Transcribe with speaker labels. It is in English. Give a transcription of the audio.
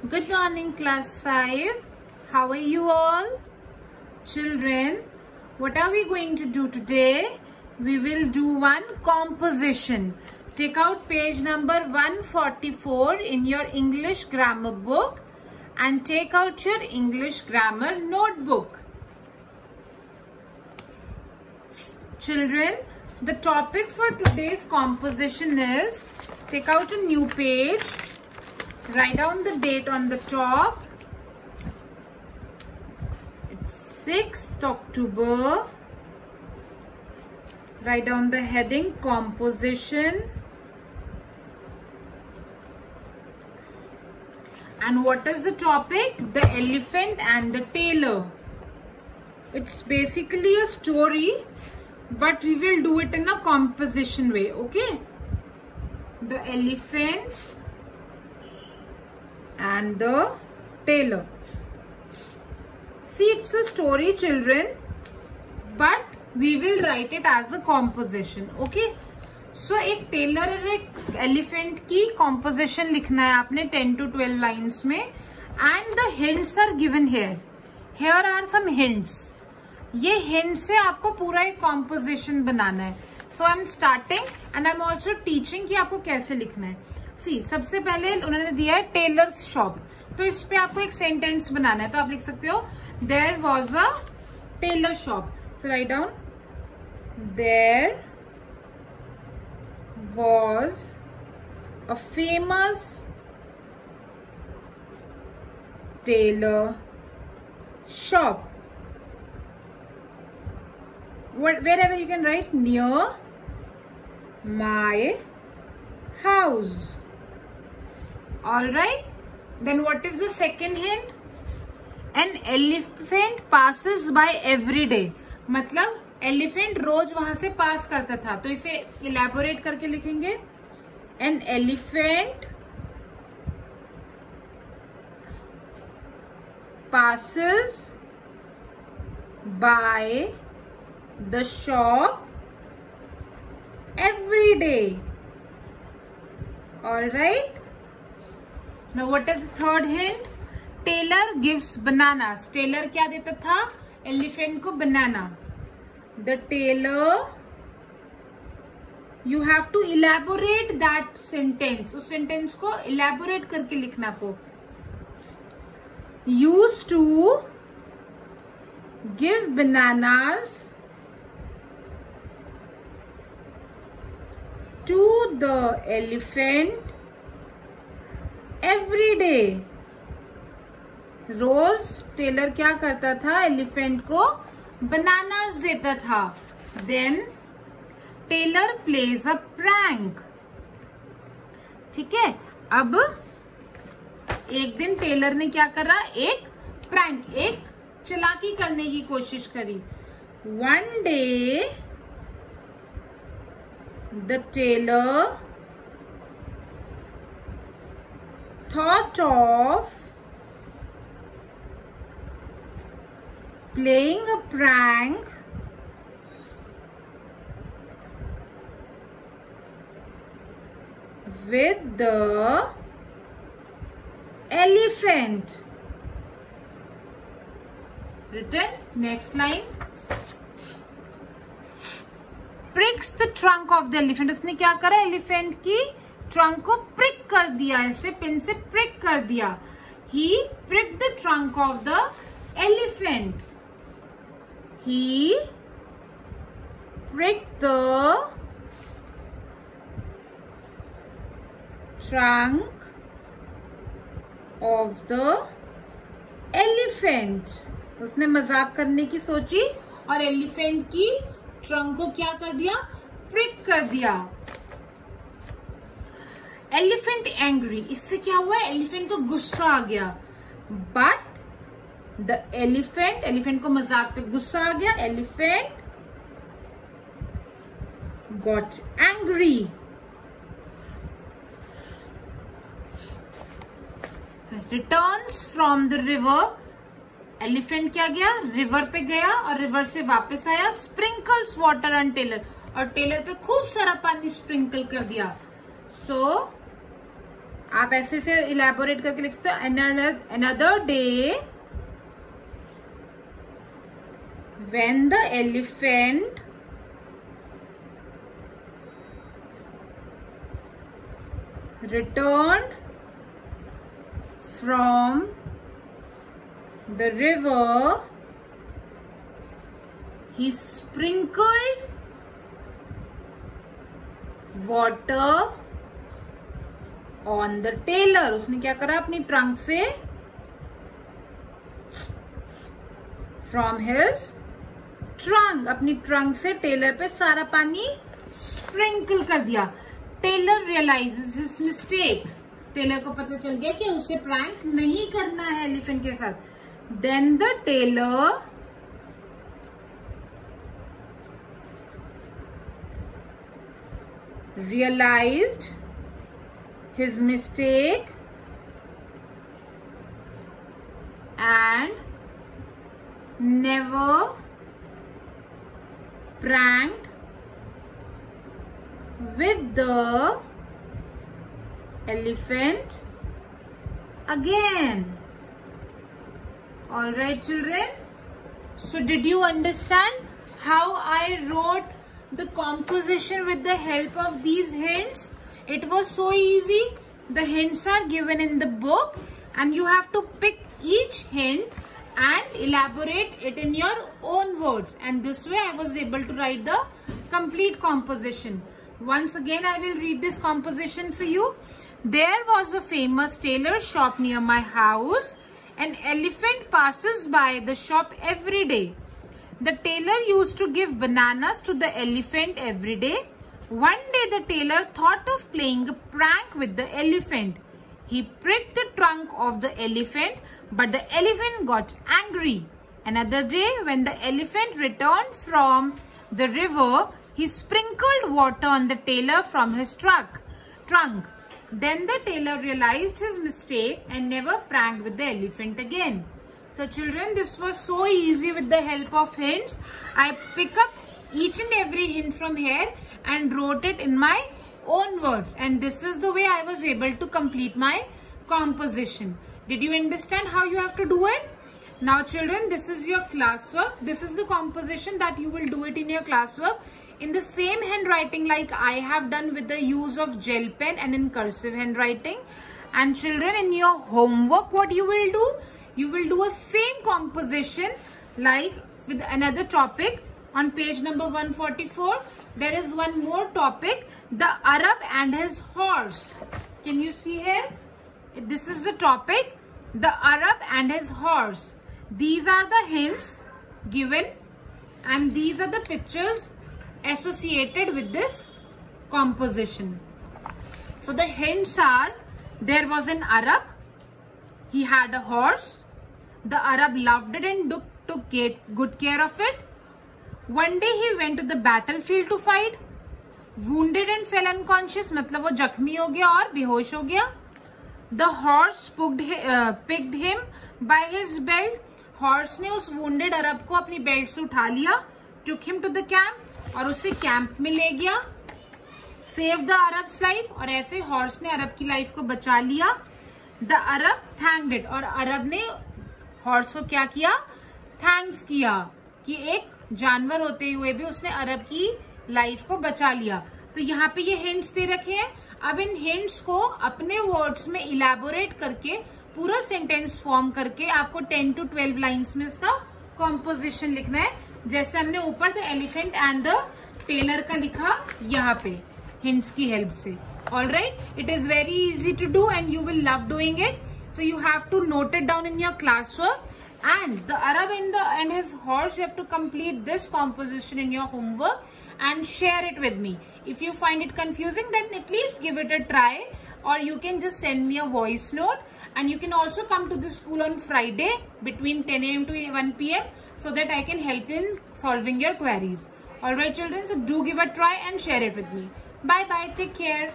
Speaker 1: Good morning, class 5. How are you all? Children, what are we going to do today? We will do one composition. Take out page number 144 in your English grammar book and take out your English grammar notebook. Children, the topic for today's composition is, take out a new page, write down the date on the top. It's 6th October. Write down the heading composition. And what is the topic? The elephant and the tailor. It's basically a story, but we will do it in a composition way, okay? The elephant and the tailor. See, it's a story, children, but we will write it as a composition, okay? So, एक Taylor और एक elephant की composition लिखना है आपने 10 to 12 lines में, and the hints are given here. Here are some hints. ये hints से आपको पूरा एक composition बनाना है. So, I'm starting and I'm also teaching कि आपको कैसे लिखना है. See, सबसे पहले उन्होंने दिया है टेलर्स शॉप, तो इस पे आपको एक सेंटेंस बनाना है. तो आप लिख सकते हो there was a tailor shop. So write down, there was a famous tailor shop. Wherever you can write, near my house. All right. Then what is the second hint? An elephant passes by every day. मतलब elephant रोज वहां से पास करता था, तो इसे elaborate करके लिखेंगे. An elephant passes by the shop every day. All right. Now what is the third hint? Tailor gives bananas. Tailor क्या देता था? Elephant को banana. The tailor, you have to elaborate that sentence. उस sentence को elaborate करके लिखना आपको. Used to give bananas to the elephant every day. रोज टेलर क्या करता था? एलिफेंट को बनानास देता था. Then tailor plays a prank. ठीक है. अब एक दिन टेलर ने क्या करा? एक प्रैंक, एक चालाकी करने की कोशिश करी. One day the tailor thought of playing a prank with the elephant. Written. Next line. Pricks the trunk of the elephant. उसने क्या करा? एलिफेंट की ट्रंक को प्रिक कर दिया, ऐसे पिन से प्रिक कर दिया. He pricked the trunk of the elephant. He pricked the trunk of the elephant. उसने मजाक करने की सोची और एलिफेंट की ट्रंक को क्या कर दिया? प्रिक कर दिया. Elephant angry. इससे क्या हुआ? एलिफेंट को गुस्सा आ गया. बट द एलिफेंट को मजाक पे गुस्सा आ गया. Elephant got angry. Returns from the river. Elephant क्या गया? रिवर पे गया और रिवर से वापस आया. Sprinkles water on tailor. और टेलर पे खूब सारा पानी स्प्रिंकल कर दिया. सो आप ऐसे से इलेबोरेट करके लिख सकते हो, another day when the elephant returned from the river, he sprinkled water on the tailor. उसने क्या करा, अपनी ट्रंक से from his trunk, अपनी ट्रंक से टेलर पे सारा पानी स्प्रिंकल कर दिया. Tailor realizes his mistake. Tailor को पता चल गया कि उसे प्रैंक नहीं करना है एलिफेंट के साथ. Then the tailor realized his mistake and never pranked with the elephant again. All right, children. So did you understand how I wrote the composition with the help of these hints? It was so easy. The hints are given in the book and you have to pick each hint and elaborate it in your own words, and this way I was able to write the complete composition. Once again I will read this composition for you. There was a famous tailor shop near my house. An elephant passes by the shop every day. The tailor used to give bananas to the elephant every day. One day the tailor thought of playing a prank with the elephant. He pricked the trunk of the elephant, but the elephant got angry. Another day, when the elephant returned from the river, he sprinkled water on the tailor from his trunk. Then the tailor realized his mistake and never pranked with the elephant again. So children, this was so easy with the help of hints. I pick up each and every hint from here and wrote it in my own words. And this is the way I was able to complete my composition. Did you understand how you have to do it? Now children, this is your classwork. This is the composition that you will do it in your classwork in the same handwriting like I have done with the use of gel pen and in cursive handwriting. And children, in your homework, what you will do? You will do a same composition like with another topic. On page number 144, there is one more topic, the Arab and his horse. Can you see here? This is the topic, the Arab and his horse. These are the hints given and these are the pictures associated with this composition. So the hints are, there was an Arab, he had a horse, the Arab loved it and took good care of it. One day he went to the battlefield to fight, wounded and fell unconscious, मतलब वो जख्मी हो गया और बेहोश हो गया. The horse picked him by his belt. Horse ने उस wounded अरब को अपनी बेल्ट से उठा लिया. Took him to the camp और उसे कैंप में ले गया. Saved the Arab's life और ऐसे horse ने अरब की लाइफ को बचा लिया. The Arab thanked it और अरब ने horse को क्या किया? Thanks किया कि एक जानवर होते हुए भी उसने अरब की लाइफ को बचा लिया. तो यहाँ पे ये हिंट्स दे रखे हैं. अब इन हिंट्स को अपने वर्ड्स में इलेबोरेट करके पूरा सेंटेंस फॉर्म करके आपको 10 to 12 लाइंस में इसका कॉम्पोजिशन लिखना है. जैसे हमने ऊपर the elephant and the tailor का लिखा यहाँ पे हिंट्स की हेल्प से. Alright, it is very easy to do and you will love doing it. So you have to note it down in your class work. And the Arab and his horse, you have to complete this composition in your homework and share it with me. If you find it confusing, then at least give it a try, or you can just send me a voice note. And you can also come to the school on Friday between 10 AM to 1 PM so that I can help you in solving your queries. Alright children, so do give a try and share it with me. Bye bye, take care.